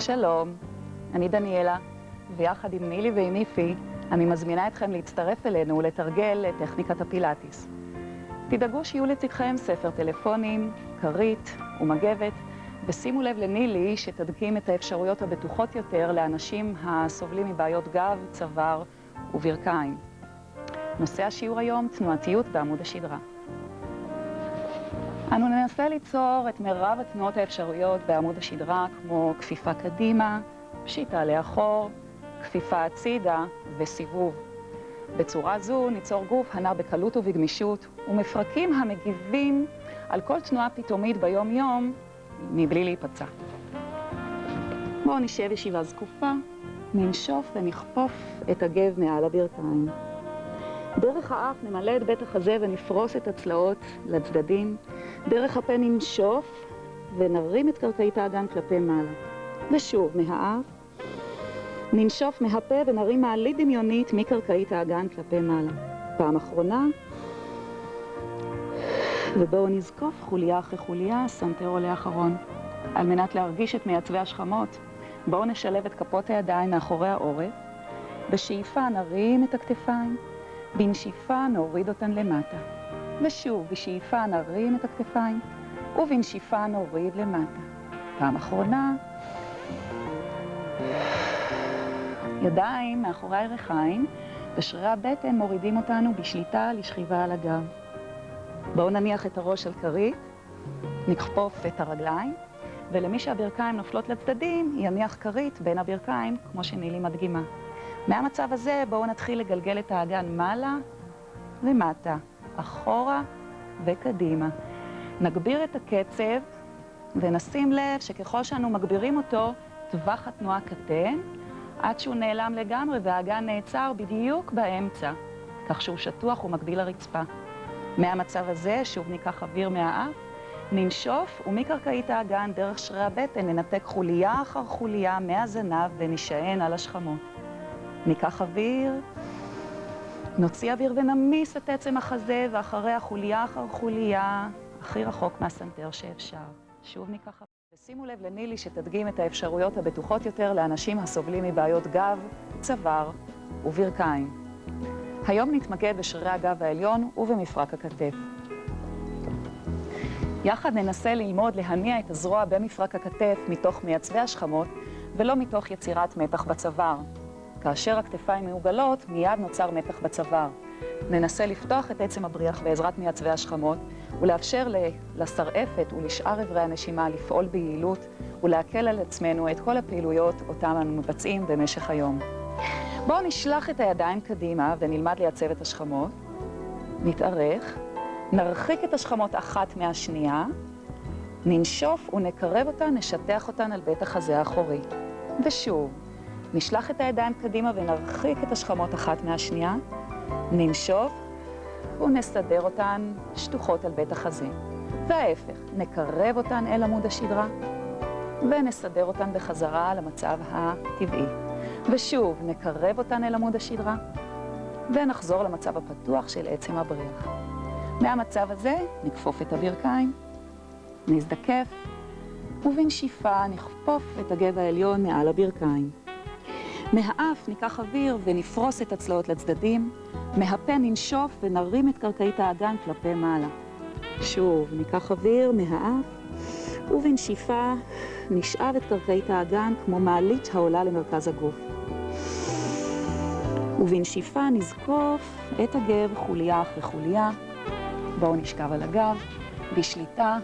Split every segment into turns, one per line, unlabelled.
שלום, אני דניאלה, ויחד עם נילי ועם איפי, אני מזמינה אתכם להצטרף אלינו ולתרגל את טכניקת הפילאטיס. תדאגו שיהיו לצדכם ספר טלפונים, כרית ומגבת, ושימו לב לנילי שתדגים את האפשרויות הבטוחות יותר לאנשים הסובלים מבעיות גב, צוואר וברכיים. נושא השיעור היום, תנועתיות בעמוד השדרה. אנו ננסה ליצור את מרב התנועות האפשריות בעמוד השדרה, כמו כפיפה קדימה, פשיטה לאחור, כפיפה הצידה וסיבוב. בצורה זו ניצור גוף הנע בקלות ובגמישות, ומפרקים המגיבים על כל תנועה פתאומית ביום-יום, מבלי להיפצע. בואו נשב ישיבה זקופה, ננשוף ונכפוף את הגב מעל הברכיים. דרך האף נמלא את בית החזה ונפרוס את הצלעות לצדדים. דרך הפה ננשוף ונרים את קרקעית האגן כלפי מעלה. ושוב, מהאף ננשוף מהפה ונרים מעלית דמיונית מקרקעית האגן כלפי מעלה. פעם אחרונה. ובואו נזקוף חוליה אחרי חוליה, סנטר עולה אחרון. על מנת להרגיש את מייצבי השכמות, בואו נשלב את כפות הידיים מאחורי העורף. בשאיפה נרים את הכתפיים. בנשיפה נוריד אותן למטה. ושוב, בשאיפה נרים את הכתפיים, ובנשיפה נוריד למטה. פעם אחרונה. ידיים מאחורי הירכיים, ושרירי הבטן מורידים אותנו בשליטה לשכיבה על הגב. בואו נניח את הראש על כרית, נכפוף את הרגליים, ולמי שהברכיים נופלות לצדדים, יניח כרית בין הברכיים, כמו שנילי מדגימה. מהמצב הזה בואו נתחיל לגלגל את האגן מעלה ומטה, אחורה וקדימה. נגביר את הקצב ונשים לב שככל שאנו מגבירים אותו, טווח התנועה קטן, עד שהוא נעלם לגמרי והאגן נעצר בדיוק באמצע, כך שהוא שטוח ומקביל לרצפה. מהמצב הזה שוב ניקח אוויר מהאף, ננשוף ומקרקעית האגן דרך שרירי הבטן ננתק חוליה אחר חוליה מהזנב ונשען על השכמות. ניקח אוויר, נוציא אוויר ונמיס את עצם החזה, ואחרי חוליה אחר חוליה, הכי רחוק מהסנטר שאפשר. שוב ניקח אוויר. ושימו לב לנילי שתדגים את האפשרויות הבטוחות יותר לאנשים הסובלים מבעיות גב, צוואר וברכיים. היום נתמקד בשרירי הגב העליון ובמפרק הכתף. יחד ננסה ללמוד להניע את הזרוע במפרק הכתף מתוך מייצבי השכמות, ולא מתוך יצירת מתח בצוואר. כאשר הכתפיים מעוגלות, מיד נוצר מתח בצוואר. ננסה לפתוח את עצם הבריח בעזרת מייצבי השכמות, ולאפשר לשרעפת ולשאר איברי הנשימה לפעול ביעילות, ולהקל על עצמנו את כל הפעילויות אותם אנו מבצעים במשך היום. בואו נשלח את הידיים קדימה ונלמד לייצב את השכמות. נתארך, נרחיק את השכמות אחת מהשנייה, ננשוף ונקרב אותן, נשטח אותן על בית החזה האחורי. ושוב, נשלח את הידיים קדימה ונרחיק את השכמות אחת מהשנייה, ננשוף ונסדר אותן שטוחות על בית החזה. וההפך, נקרב אותן אל עמוד השדרה ונסדר אותן בחזרה למצב הטבעי. ושוב, נקרב אותן אל עמוד השדרה ונחזור למצב הפתוח של עצם הבריח. מהמצב הזה נכפוף את הברכיים, נזדקף, ובנשיפה נכפוף את הגב העליון מעל הברכיים. מהאף ניקח אוויר ונפרוס את הצלעות לצדדים, מהפה ננשוף ונרים את קרקעית האגן כלפי מעלה. שוב, ניקח אוויר מהאף, ובנשיפה נשאב את קרקעית האגן כמו מעלית העולה למרכז הגוף. ובנשיפה נזקוף את הגב חוליה אחרי חוליה. בואו נשכב על הגב, בשליטה,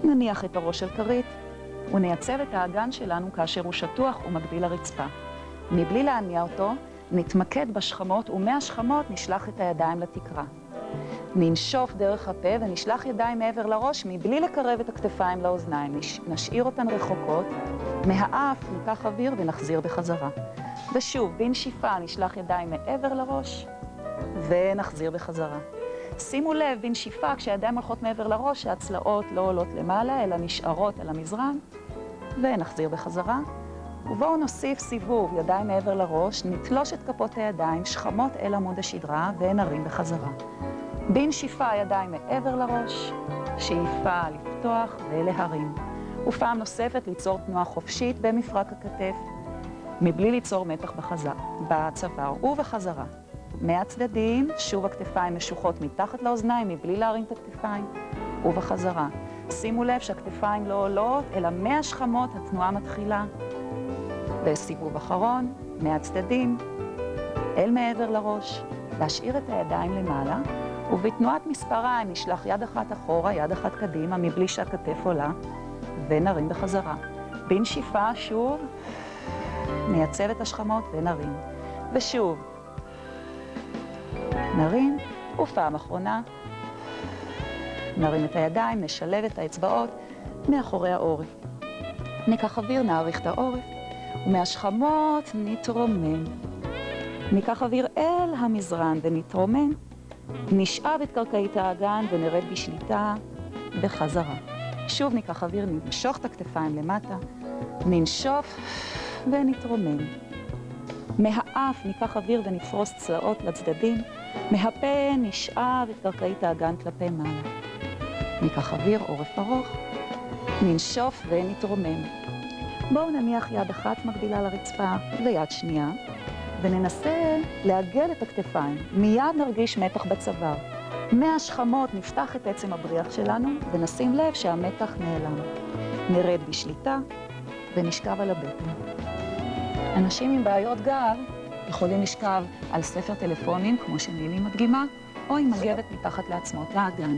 נניח את הראש על כרית, ונייצב את האגן שלנו כאשר הוא שטוח ומקביל לרצפה. מבלי להניע אותו, נתמקד בשכמות, ומהשכמות נשלח את הידיים לתקרה. ננשוף דרך הפה ונשלח ידיים מעבר לראש, מבלי לקרב את הכתפיים לאוזניים. נשאיר אותן רחוקות, מהאף ניקח אוויר ונחזיר בחזרה. ושוב, בנשיפה נשלח ידיים מעבר לראש, ונחזיר בחזרה. שימו לב, בנשיפה, כשהידיים הולכות מעבר לראש, שהצלעות לא עולות למעלה, אלא נשארות על המזרן, ונחזיר בחזרה. ובואו נוסיף סיבוב, ידיים מעבר לראש, נתלוש את כפות הידיים, שכמות אל עמוד השדרה, ונרים בחזרה. בנשיפה, ידיים מעבר לראש, שאיפה לפתוח ולהרים. ופעם נוספת ליצור תנועה חופשית במפרק הכתף, מבלי ליצור מתח בצוואר ובחזרה. מהצדדים, שוב הכתפיים משוחות מתחת לאוזניים, מבלי להרים את הכתפיים, ובחזרה. שימו לב שהכתפיים לא עולות, אלא מהשכמות התנועה מתחילה. בסיבוב אחרון, מהצדדים, אל מעבר לראש, להשאיר את הידיים למעלה, ובתנועת מספריים נשלח יד אחת אחורה, יד אחת קדימה, מבלי שהכתף עולה, ונרים בחזרה. בנשיפה, שוב, נייצב את השכמות ונרים. ושוב, נרים, ופעם אחרונה, נרים את הידיים, נשלב את האצבעות מאחורי העורף. ניקח אוויר, נעריך את העורף, ומהשכמות נתרומם. ניקח אוויר אל המזרן ונתרומם. נשאב את קרקעית האגן ונרד בשליטה בחזרה. שוב ניקח אוויר, נמשוך את הכתפיים למטה, ננשוף ונתרומם. מהאף ניקח אוויר ונפרוס צלעות לצדדים. מהפה נשאב את קרקעית האגן כלפי מעלה. ניקח אוויר, עורף ארוך, ננשוף ונתרומם. בואו נניח יד אחת מקבילה לרצפה ויד שנייה, וננסה לעגל את הכתפיים. מיד נרגיש מתח בצוואר. מהשכמות נפתח את עצם הבריח שלנו, ונשים לב שהמתח נעלם. נרד בשליטה ונשכב על הבטן. אנשים עם בעיות גב יכולים לשכב על ספר טלפונים, כמו שנילי מדגימה, או עם מגבת מתחת לעצמות האגן.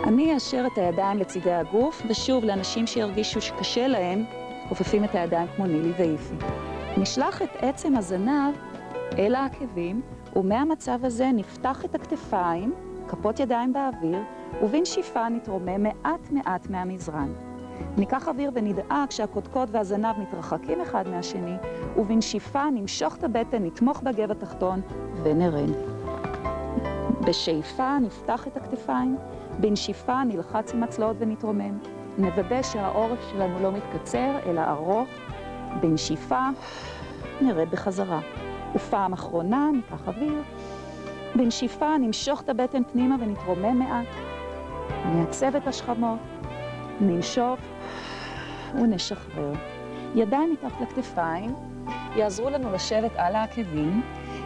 אני אאשר את הידיים לצידי הגוף, ושוב, לאנשים שירגישו שקשה להם, כופפים את הידיים כמו נילי ואיפי. נשלח את עצם הזנב אל העקבים, ומהמצב הזה נפתח את הכתפיים, כפות ידיים באוויר, ובנשיפה נתרומם מעט מעט מהמזרן. ניקח אוויר ונדאג שהקודקוד והזנב מתרחקים אחד מהשני, ובנשיפה נמשוך את הבטן, נתמוך בגב התחתון ונרד. בשאיפה נפתח את הכתפיים, בנשיפה נלחץ עם הצלעות ונתרומם. נוודא שהעורף שלנו לא מתקצר, אלא ארוך. בנשיפה נרד בחזרה. ופעם אחרונה ניקח אוויר. בנשיפה נמשוך את הבטן פנימה ונתרומם מעט. נייצב את השכמות, ננשוף ונשחרר. ידיים מתחת לכתפיים יעזרו לנו לשבת על העקבים.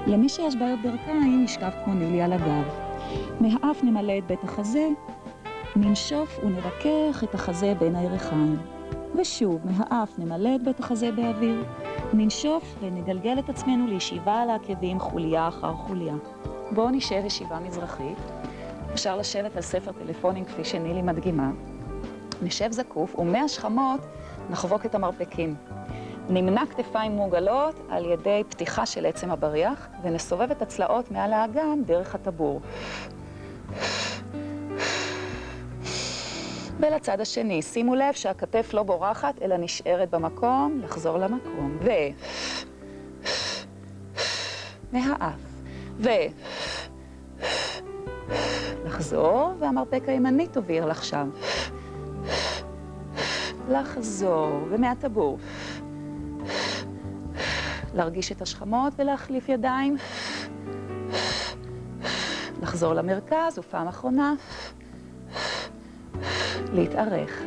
למי שיש בעיות ברכיים נשכב כמו נילי על הגב. מהאף נמלא את בית החזה, ננשוף ונרכך את החזה בין הירכיים. ושוב, מהאף נמלא את בית החזה באוויר, ננשוף ונגלגל את עצמנו לישיבה על העקבים חוליה אחר חוליה. בואו נשב ישיבה מזרחית. אפשר לשבת על ספר טלפונים כפי שנילי מדגימה. נשב זקוף ומהשכמות נחבוק את המרפקים. נמנע כתפיים מעוגלות על ידי פתיחה של עצם הבריח, ונסובב את הצלעות מעל האגן דרך הטבור. ולצד השני, שימו לב שהכתף לא בורחת, אלא נשארת במקום, לחזור למקום. מהאף. לחזור, והמרפק הימני תוביר לך שם. לחזור, ומהטבור. להרגיש את השכמות ולהחליף ידיים. לחזור למרכז, ופעם אחרונה. להתארך.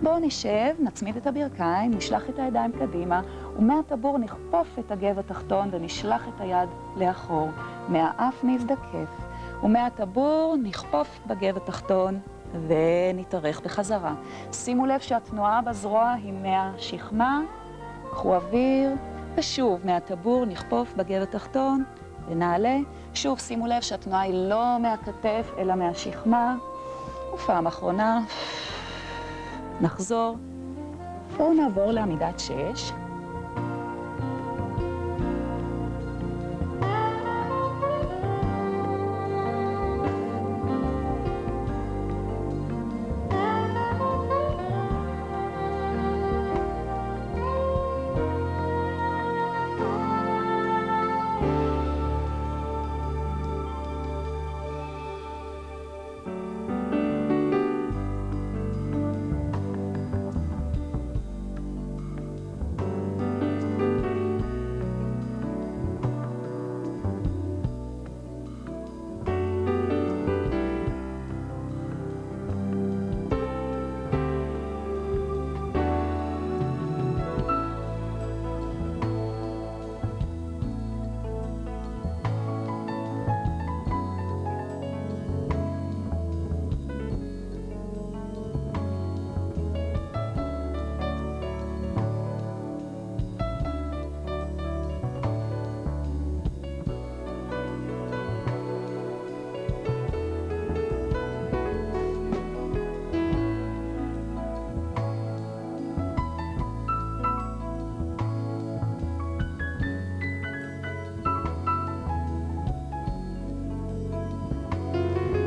בואו נשב, נצמיד את הברכיים, נשלח את הידיים קדימה, ומהטבור נכפוף את הגב התחתון ונשלח את היד לאחור. מהאף נזדקף, ומהטבור נכפוף בגב התחתון ונתארך בחזרה. שימו לב שהתנועה בזרוע היא מהשכמה, קחו אוויר, ושוב מהטבור נכפוף בגב התחתון ונעלה. שוב שימו לב שהתנועה היא לא מהכתף אלא מהשכמה. ופעם אחרונה, נחזור. בואו נעבור לעמידת 6.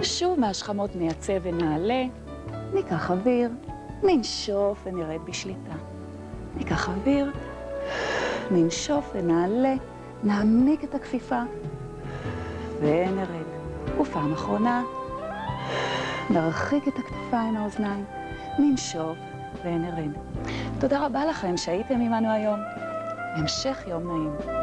שוב מהשכמות נייצב ונעלה, ניקח אוויר, ננשוף ונרד בשליטה. ניקח אוויר, ננשוף ונעלה, נעמיק את הכפיפה ונרד. ופעם אחרונה, נרחיק את הכתפיים מהאוזניים, ננשוף ונרד. תודה רבה לכם שהייתם עמנו היום. המשך יום נעים.